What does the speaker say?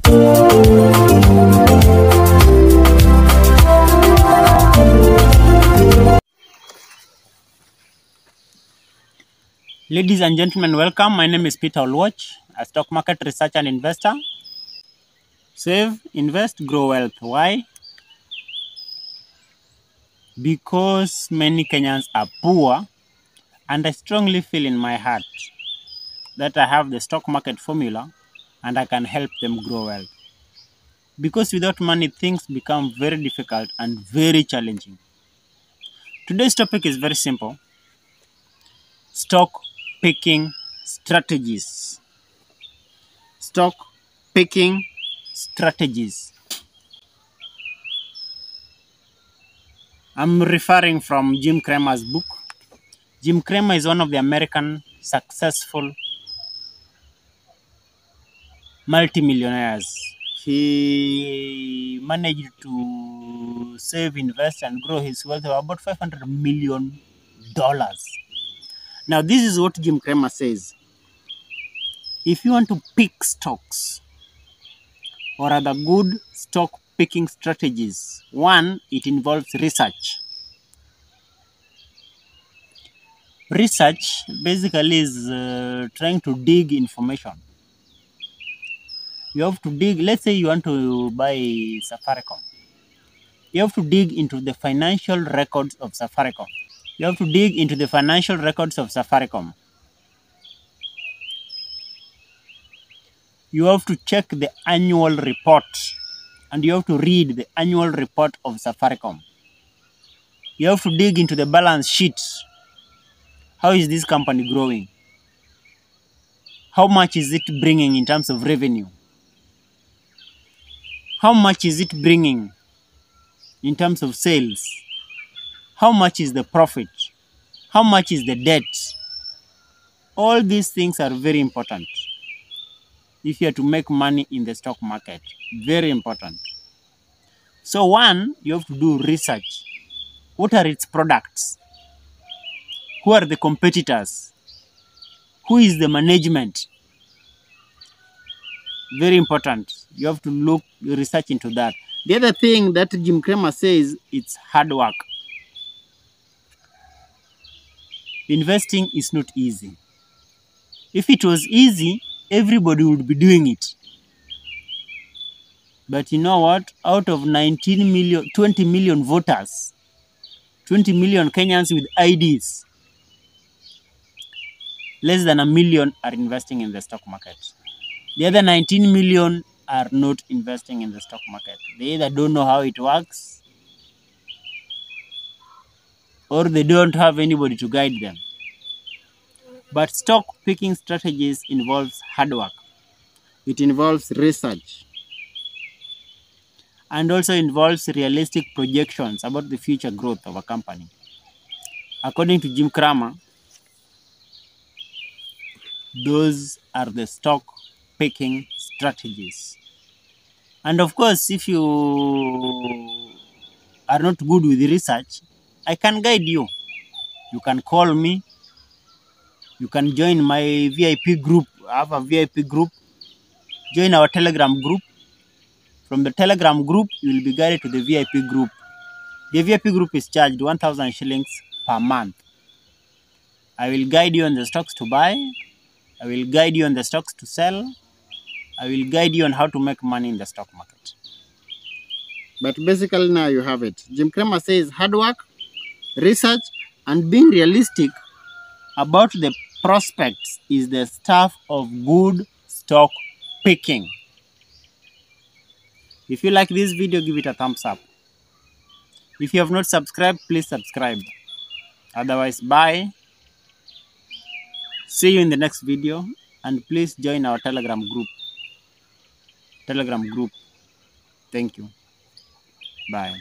Ladies and gentlemen, welcome. My name is Peter Olwach, a stock market researcher and investor. Save, invest, grow wealth. Why? Because many Kenyans are poor, and I strongly feel in my heart that I have the stock market formula and I can help them grow wealth. Because without money, things become very difficult and very challenging. Today's topic is very simple. Stock picking strategies. Stock picking strategies. I'm referring from Jim Cramer's book. Jim Cramer is one of the American successful multimillionaires. He managed to save, invest, and grow his wealth of about $500 million. Now, this is what Jim Cramer says. If you want to pick stocks or other good stock picking strategies, one, it involves research. Research basically is trying to dig information. You have to dig, let's say you want to buy Safaricom. You have to dig into the financial records of Safaricom. You have to dig into the financial records of Safaricom. You have to check the annual report, and you have to read the annual report of Safaricom. You have to dig into the balance sheet. How is this company growing? How much is it bringing in terms of revenue? How much is it bringing in terms of sales? How much is the profit? How much is the debt? All these things are very important if you are to make money in the stock market. Very important. So one, you have to do research. What are its products? Who are the competitors? Who is the management? Very important. You have to look, research into that. The other thing that Jim Cramer says, it's hard work. Investing is not easy. If it was easy, everybody would be doing it. But you know what? Out of 19 million, 20 million voters, 20 million Kenyans with IDs, less than 1 million are investing in the stock market. The other 19 million are not investing in the stock market. They either don't know how it works, or they don't have anybody to guide them. But stock picking strategies involves hard work. It involves research. And also involves realistic projections about the future growth of a company. According to Jim Cramer, those are the stock picking strategies. And of course, if you are not good with research, I can guide you. You can call me. You can join my VIP group. I have a VIP group. Join our Telegram group. From the Telegram group, you will be guided to the VIP group. The VIP group is charged 1,000 shillings per month. I will guide you on the stocks to buy. I will guide you on the stocks to sell. I will guide you on how to make money in the stock market. But basically now you have it. Jim Cramer says hard work, research, and being realistic about the prospects is the stuff of good stock picking. If you like this video, give it a thumbs up. If you have not subscribed, please subscribe. Otherwise, bye. See you in the next video, and please join our Telegram group. Thank you. Bye.